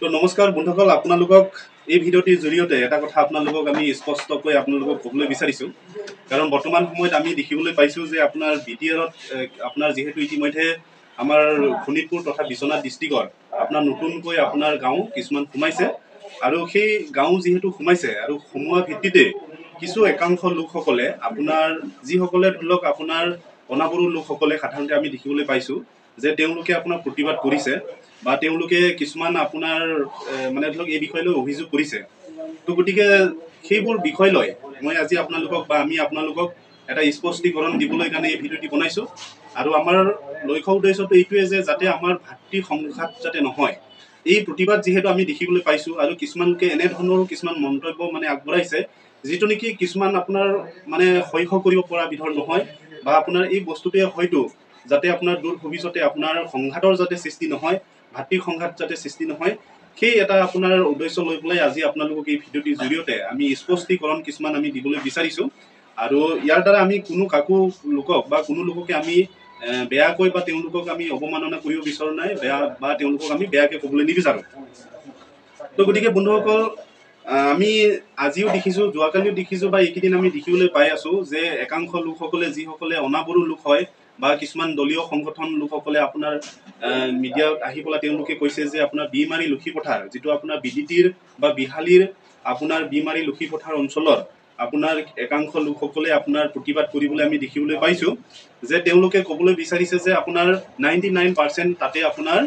তো নমস্কাৰ বন্ধুসকল, আপোনালোকক এই ভিডিঅ'টিৰ জৰিয়তে এটা কথা আপোনালোকক আমি স্পষ্টকৈ আপোনালোকক ক'বলৈ বিচাৰিছোঁ। কাৰণ বৰ্তমান সময়ত আমি দেখিবলৈ পাইছোঁ যে আপোনাৰ BTRত আপোনাৰ যিহেতু ইতিমধ্যে আমাৰ শোণিতপুৰ তথা বিশ্বনাথ ডিষ্ট্ৰিক্টৰ আপোনাৰ নতুনকৈ আপোনাৰ গাঁও কিছুমান সোমাইছে, আৰু সেই গাঁও যিহেতু সোমাইছে আৰু সোমোৱা ভিত্তিতে কিছু একাংশ লোকসকলে আপোনাৰ যিসকলে ধৰি লওক আপোনাৰ অনাবৰু লোকসকলে সাধাৰণতে আমি দেখিবলৈ পাইছোঁ যে তেওঁলোকে আপোনাৰ প্ৰতিবাদ কৰিছে বা তেওঁলোকে কিছুমান আপোনাৰ মানে ধৰক এই বিষয় লৈ অভিযোগ কৰিছে। তো গতিকে সেইবোৰ বিষয় লৈ মই আজি আপোনালোকক বা আমি আপোনালোকক এটা স্পষ্টীকৰণ দিবলৈ কাৰণে এই ভিডিঅ'টি বনাইছোঁ। আৰু আমাৰ লক্ষ্য উদ্দেশ্যটো এইটোৱে যে যাতে আমাৰ ভাতৃ সংঘাত যাতে নহয়। এই প্ৰতিবাদ যিহেতু আমি দেখিবলৈ পাইছোঁ আৰু কিছুমান লোকে এনেধৰণৰো কিছুমান মন্তব্য মানে আগবঢ়াইছে যিটো নেকি কিছুমান আপোনাৰ মানে সহ্য কৰিব পৰা বিধৰ নহয়, বা আপোনাৰ এই বস্তুটোৱে হয়তো যাতে আপোনাৰ দূৰ ভৱিষ্যতে আপোনাৰ সংঘাতৰ যাতে সৃষ্টি নহয়, ভাতৃ সংঘাত যাতে সৃষ্টি নহয়, সেই এটা আপোনাৰ উদ্দেশ্য লৈ পেলাই আজি আপোনালোকক এই ভিডিঅ'টিৰ জৰিয়তে আমি স্পষ্টীকৰণ কিছুমান আমি দিবলৈ বিচাৰিছোঁ। আৰু ইয়াৰ দ্বাৰা আমি কোনো কাকো লোকক বা কোনো লোককে আমি বেয়াকৈ বা তেওঁলোকক আমি অৱমাননা কৰিব বিচৰা নাই, বেয়া বা তেওঁলোকক আমি বেয়াকৈ ক'বলৈ নিবিচাৰোঁ। তো গতিকে বন্ধুসকল, আমি আজিও দেখিছোঁ, যোৱাকালিও দেখিছোঁ বা এইকেইদিন আমি দেখিবলৈ পাই আছোঁ যে একাংশ লোকসকলে যিসকলে অনাবৰু লোক হয় বা কিছুমান দলীয় সংগঠন লোকসকলে আপোনাৰ মিডিয়াত আহি পেলাই তেওঁলোকে কৈছে যে আপোনাৰ বিমাৰী লক্ষীপথাৰ যিটো আপোনাৰ BDTৰ বা বিহালীৰ আপোনাৰ বিমাৰী লক্ষীপথাৰ অঞ্চলত আপোনাৰ একাংশ লোকসকলে আপোনাৰ প্ৰতিবাদ কৰিবলৈ আমি দেখিবলৈ পাইছোঁ যে তেওঁলোকে ক'বলৈ বিচাৰিছে যে আপোনাৰ 99% তাতে আপোনাৰ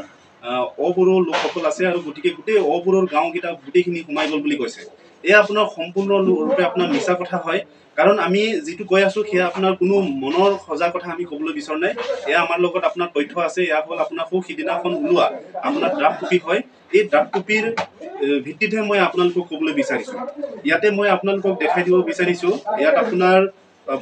অবড়ো লোকসকল আছে, আৰু গতিকে গোটেই অবড়োৰ গাঁওকেইটা গোটেইখিনি সোমাই গ'ল বুলি কৈছে। এয়া আপোনাৰ সম্পূৰ্ণৰূপে আপোনাৰ মিছা কথা হয়। কাৰণ আমি যিটো কৈ আছোঁ সেয়া আপোনাৰ কোনো মনৰ সজা কথা আমি ক'বলৈ বিচৰা নাই। এয়া আমাৰ লগত আপোনাৰ তথ্য আছে। এয়া হ'ল আপোনাৰ সিদিনাখন ওলোৱা আপোনাৰ ড্ৰাফ্ট কপি হয়। এই ড্ৰাফ্ট কপিৰ ভিত্তিতহে মই আপোনালোকক ক'বলৈ বিচাৰিছোঁ। ইয়াতে মই আপোনালোকক দেখাই দিব বিচাৰিছোঁ, ইয়াত আপোনাৰ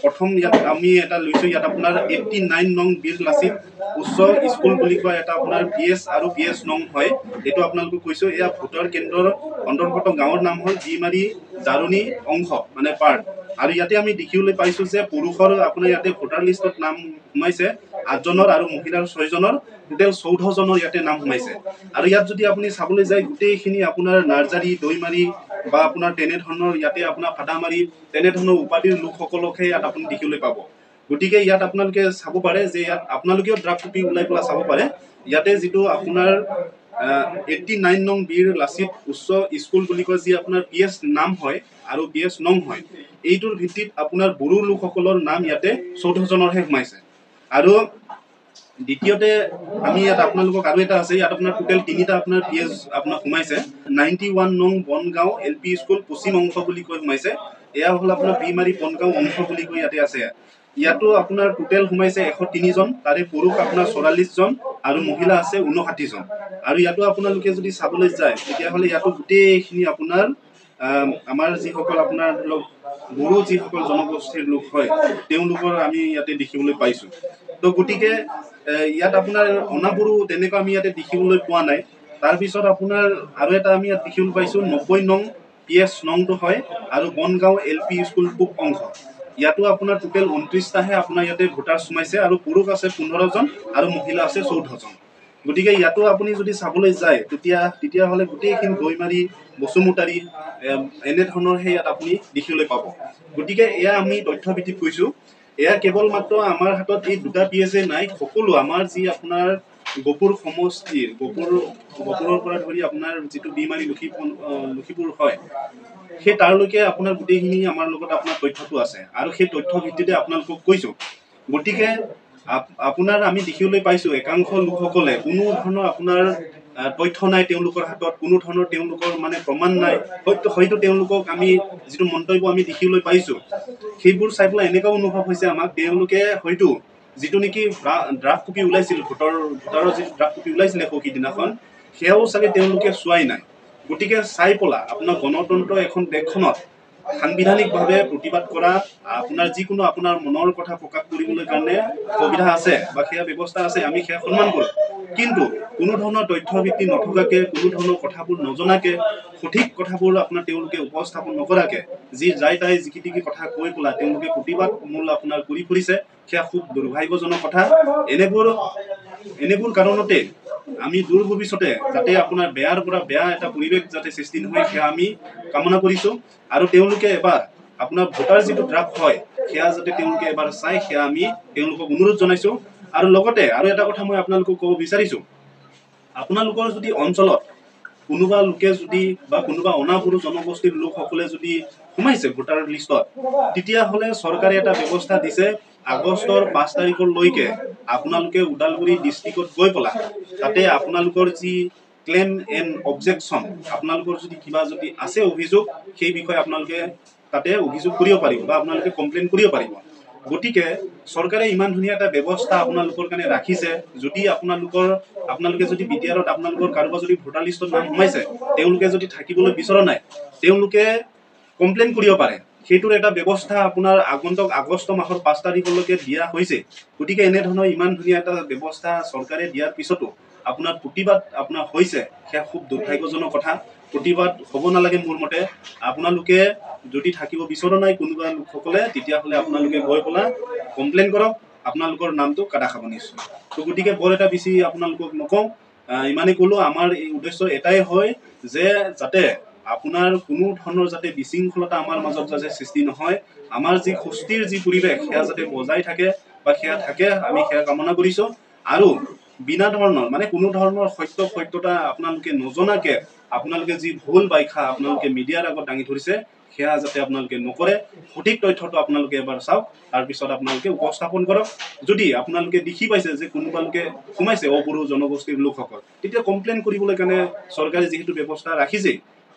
প্ৰথম ইয়াত আমি এটা লৈছোঁ, ইয়াত আপোনাৰ 89 নং বীৰ লাচিত উচ্চ স্কুল বুলি কোৱা এটা আপোনাৰ PS আৰু PS নং হয়। এইটো আপোনালোকক কৈছোঁ। এয়া ভোটাৰ কেন্দ্ৰৰ অন্তৰ্গত গাঁৱৰ নাম হ'ল বিমাৰী জাৰণী অংশ মানে পাৰ্ট। আৰু ইয়াতে আমি দেখিবলৈ পাইছোঁ যে পুৰুষৰ আপোনাৰ ইয়াতে ভোটাৰ লিষ্টত নাম সোমাইছে 8জনৰ আৰু মহিলাৰ 6জনৰ, টোটেল 14জনৰ ইয়াতে নাম সোমাইছে। আৰু ইয়াত যদি আপুনি চাবলৈ যায় গোটেইখিনি আপোনাৰ নাৰ্জাৰী, দৈমাৰী বা আপোনাৰ তেনেধৰণৰ ইয়াতে আপোনাৰ ফাটামাৰী তেনেধৰণৰ উপাধিৰ লোকসকলকহে ইয়াত আপুনি দেখিবলৈ পাব। গতিকে ইয়াত আপোনালোকে চাব পাৰে যে ইয়াত আপোনালোকেও ড্ৰাফ্ট কপি ওলাই পেলাই চাব পাৰে। ইয়াতে যিটো আপোনাৰ 89 নং বীৰ লাচিত উচ্চ স্কুল বুলি কয়, যি আপোনাৰ PS নাম হয় আৰু PS নং হয়, এইটোৰ ভিত্তিত আপোনাৰ বড়ো লোকসকলৰ নাম ইয়াতে 14জনৰহে সোমাইছে। আৰু দ্বিতীয়তে আমি ইয়াত আপোনালোকক আৰু এটা আছে, ইয়াত আপোনাৰ টোটেল 3টা আপোনাৰ PS আপোনাৰ সোমাইছে। 91 নং বনগাঁও LP স্কুল পশ্চিম অংশ বুলি কৈ সোমাইছে। এয়া হ'ল আপোনাৰ বিমাৰী বনগাঁও অংশ বুলি কৈ ইয়াতে আছে। ইয়াতো আপোনাৰ টোটেল সোমাইছে 103জন, তাৰে পুৰুষ আপোনাৰ 44জন আৰু মহিলা আছে 59জন। আৰু ইয়াতো আপোনালোকে যদি চাবলৈ যায় তেতিয়াহ'লে ইয়াতো গোটেইখিনি আপোনাৰ আমাৰ যিসকল আপোনাৰ ধৰি লওক বড়ো যিসকল জনগোষ্ঠীৰ লোক হয় তেওঁলোকৰ আমি ইয়াতে দেখিবলৈ পাইছোঁ। তো গতিকে ইয়াত আপোনাৰ অনাবড়ো তেনেকুৱা আমি ইয়াতে দেখিবলৈ পোৱা নাই। তাৰপিছত আপোনাৰ আৰু এটা আমি ইয়াত দেখিবলৈ পাইছোঁ 90 নং PS নংটো হয় আৰু বনগাঁও LP স্কুল পূব অংশ। ইয়াতো আপোনাৰ টোটেল 29টাহে আপোনাৰ ইয়াতে ভোটাৰ সোমাইছে, আৰু পুৰুষ আছে 15জন আৰু মহিলা আছে 14জন। গতিকে ইয়াতো আপুনি যদি চাবলৈ যায় তেতিয়াহ'লে গোটেইখিনি দৈমাৰী, বসুমতাৰী এনেধৰণৰহে ইয়াত আপুনি দেখিবলৈ পাব। গতিকে এয়া আমি তথ্যভিত্তিক কৈছোঁ। এয়া কেৱল মাত্ৰ আমাৰ হাতত এই 2টা PS নাই, সকলো আমাৰ যি আপোনাৰ গপুৰ সমষ্টিৰ গপুৰৰ পৰা ধৰি আপোনাৰ যিটো বিমাৰী লক্ষীপুৰ হয় সেই তাৰলৈকে আপোনাৰ গোটেইখিনি আমাৰ লগত আপোনাৰ তথ্যটো আছে, আৰু সেই তথ্য ভিত্তিতে আপোনালোকক কৈছোঁ। গতিকে আপোনাৰ আমি দেখিবলৈ পাইছোঁ একাংশ লোকসকলে কোনো ধৰণৰ আপোনাৰ তথ্য নাই তেওঁলোকৰ হাতত, কোনো ধৰণৰ তেওঁলোকৰ মানে প্ৰমাণ নাই। হয়তো তেওঁলোকক আমি যিটো মন্তব্য আমি দেখিবলৈ পাইছোঁ সেইবোৰ চাই পেলাই এনেকুৱাও অনুভৱ হৈছে আমাক, তেওঁলোকে হয়তো যিটো নেকি ড্ৰাফ্ট কপি ওলাইছিল, ভোটাৰৰ যিটো ড্ৰাফ্ট কপি ওলাইছিলে সিদিনাখন, সেয়াও চাগে তেওঁলোকে চোৱাই নাই। গতিকে চাই পেলা আপোনাৰ গণতন্ত্ৰ এখন দেশখনত সাংবিধানিকভাৱে প্ৰতিবাদ কৰা আপোনাৰ যিকোনো আপোনাৰ মনৰ কথা প্ৰকাশ কৰিবলৈ কাৰণে সুবিধা আছে বা সেয়া ব্যৱস্থা আছে, আমি সেয়া সন্মান কৰোঁ। কিন্তু কোনো ধৰণৰ তথ্যভিত্তি নথকাকৈ, কোনো ধৰণৰ কথাবোৰ নজনাকৈ, সঠিক কথাবোৰ আপোনাৰ তেওঁলোকে উপস্থাপন নকৰাকৈ যি যাই তাই যিকিটিকি কথা কৈ পেলাই তেওঁলোকে প্ৰতিবাদমূল আপোনাৰ কৰি ফুৰিছে, সেয়া খুব দুৰ্ভাগ্যজনক কথা। এনেবোৰ এনেবোৰ কাৰণতে আমি দূৰ ভৱিষ্যতে যাতে আপোনাৰ বেয়াৰ পৰা বেয়া এটা পৰিৱেশ যাতে সৃষ্টি নহয় সেয়া আমি কামনা কৰিছোঁ আৰু তেওঁলোকে এবাৰ আপোনাৰ ভোটাৰ যিটো ড্ৰাফ্ট হয় সেয়া যাতে তেওঁলোকে এবাৰ চাই সেয়া আমি তেওঁলোকক অনুৰোধ জনাইছোঁ আৰু লগতে আৰু এটা কথা মই আপোনালোকক ক'ব বিচাৰিছোঁ আপোনালোকৰ যদি অঞ্চলত কোনোবা লোকে যদি বা কোনোবা অনাপুৰুষ জনগোষ্ঠীৰ লোকসকলে যদি সোমাইছে ভোটাৰ লিষ্টত তেতিয়াহ'লে চৰকাৰে এটা ব্যৱস্থা দিছে আগষ্টৰ 5 তাৰিখলৈকে আপোনালোকে ওদালগুৰি ডিষ্ট্ৰিক্টত গৈ পেলাই তাতে আপোনালোকৰ যি ক্লেইম এণ্ড অবজেকশ্যন আপোনালোকৰ যদি কিবা যদি আছে অভিযোগ সেই বিষয়ে আপোনালোকে তাতে অভিযোগ কৰিব পাৰিব বা আপোনালোকে কমপ্লেইন কৰিব পাৰিব গতিকে চৰকাৰে ইমান ধুনীয়া এটা ব্যৱস্থা আপোনালোকৰ কাৰণে ৰাখিছে যদি আপোনালোকে যদি বিটিআৰত আপোনালোকৰ কাৰোবাৰ যদি ভোটাৰ লিষ্টত নাম সোমাইছে তেওঁলোকে যদি থাকিবলৈ বিচৰা নাই তেওঁলোকে কমপ্লেইন কৰিব পাৰে সেইটোৰ এটা ব্যৱস্থা আপোনাৰ আগন্তুক আগষ্ট মাহৰ 5 তাৰিখলৈকে দিয়া হৈছে গতিকে এনে ধৰণৰ ইমান ধুনীয়া এটা ব্যৱস্থা চৰকাৰে দিয়াৰ পিছতো আপোনাৰ প্ৰতিবাদ আপোনাৰ হৈছে সেয়া খুব দুৰ্ভাগ্যজনক কথা প্ৰতিবাদ হ'ব নালাগে মোৰ মতে আপোনালোকে যদি থাকিব বিচৰা নাই কোনোবা লোকসকলে তেতিয়াহ'লে আপোনালোকে গৈ পেলাই কমপ্লেইন কৰক আপোনালোকৰ নামটো কাটা খাব নিশ্চয় তো গতিকে বৰ এটা বেছি আপোনালোকক নকওঁ ইমানেই ক'লো আমাৰ এই উদ্দেশ্য এটাই হয় যে যাতে আপোনাৰ কোনো ধৰণৰ যাতে বিশৃংখলতা আমাৰ মাজত যাতে সৃষ্টি নহয় আমাৰ যি সুস্থিৰ যি পৰিৱেশ সেয়া যাতে বজাই থাকে বা সেয়া থাকে আমি সেয়া কামনা কৰিছোঁ আৰু বিনা ধৰণৰ মানে কোনো ধৰণৰ সত্যতা আপোনালোকে নজনাকে আপোনালোকে যি ভুল ব্যাখ্যা আপোনালোকে মিডিয়াৰ আগত দাঙি ধৰিছে সেয়া যাতে আপোনালোকে নকৰে সঠিক তথ্যটো আপোনালোকে এবাৰ চাওক তাৰপিছত আপোনালোকে উপস্থাপন কৰক যদি আপোনালোকে দেখি পাইছে যে কোনোবা লোকে সোমাইছে অপুৰুষ জনগোষ্ঠীৰ লোকসকল তেতিয়া কমপ্লেইন কৰিবলৈ কাৰণে চৰকাৰে যিহেতু ব্যৱস্থা ৰাখিছে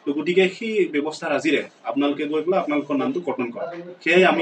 তো গতিকে সেই ব্যৱস্থাৰ আজিৰে আপোনালোকে গৈ পেলাই আপোনালোকৰ নামটো কৰ্তন কৰক সেয়াই আমি